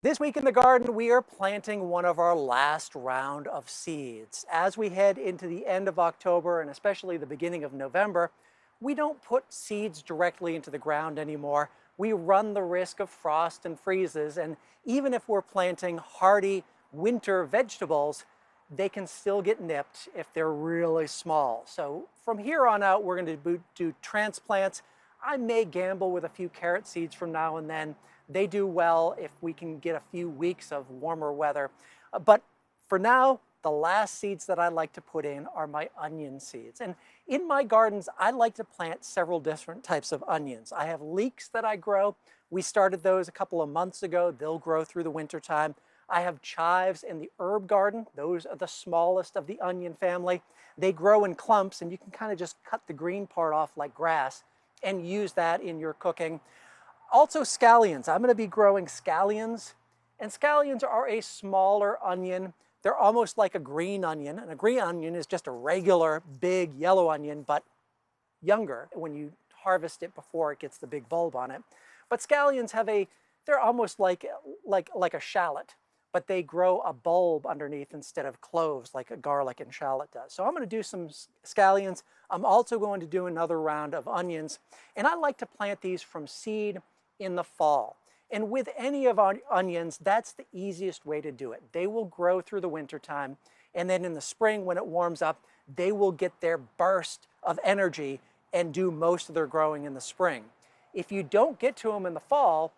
This week in the garden, we are planting one of our last round of seeds. As we head into the end of October and especially the beginning of November, we don't put seeds directly into the ground anymore. We run the risk of frost and freezes, and even if we're planting hardy winter vegetables, they can still get nipped if they're really small. So from here on out, we're going to do transplants. I may gamble with a few carrot seeds from now and then. They do well if we can get a few weeks of warmer weather. But for now, the last seeds that I like to put in are my onion seeds. And in my gardens, I like to plant several different types of onions. I have leeks that I grow. We started those a couple of months ago. They'll grow through the winter time. I have chives in the herb garden. Those are the smallest of the onion family. They grow in clumps, and you can kind of just cut the green part off like grass and use that in your cooking. Also scallions. I'm going to be growing scallions, and scallions are a smaller onion. They're almost like a green onion, and a green onion is just a regular big yellow onion, but younger when you harvest it before it gets the big bulb on it. But scallions they're almost like a shallot, but they grow a bulb underneath instead of cloves like a garlic and shallot does. So I'm going to do some scallions. I'm also going to do another round of onions, and I like to plant these from seed in the fall. And with any of our onions, that's the easiest way to do it. They will grow through the winter time, and then in the spring when it warms up, they will get their burst of energy and do most of their growing in the spring. If you don't get to them in the fall,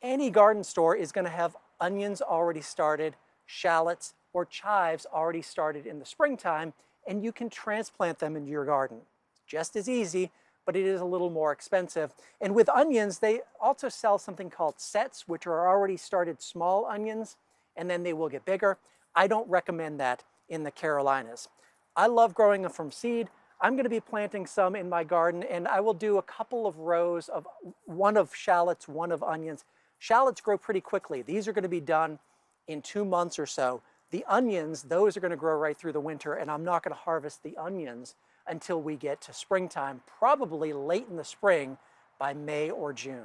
any garden store is going to have onions already started, shallots or chives already started in the springtime, and you can transplant them into your garden. Just as easy, but it is a little more expensive. And with onions, they also sell something called sets, which are already started small onions, and then they will get bigger. I don't recommend that in the Carolinas. I love growing them from seed. I'm going to be planting some in my garden, and I will do a couple of rows of one of shallots, one of onions. Shallots grow pretty quickly. These are going to be done in 2 months or so. The onions, those are going to grow right through the winter, and I'm not going to harvest the onions until we get to springtime, probably late in the spring by May or June.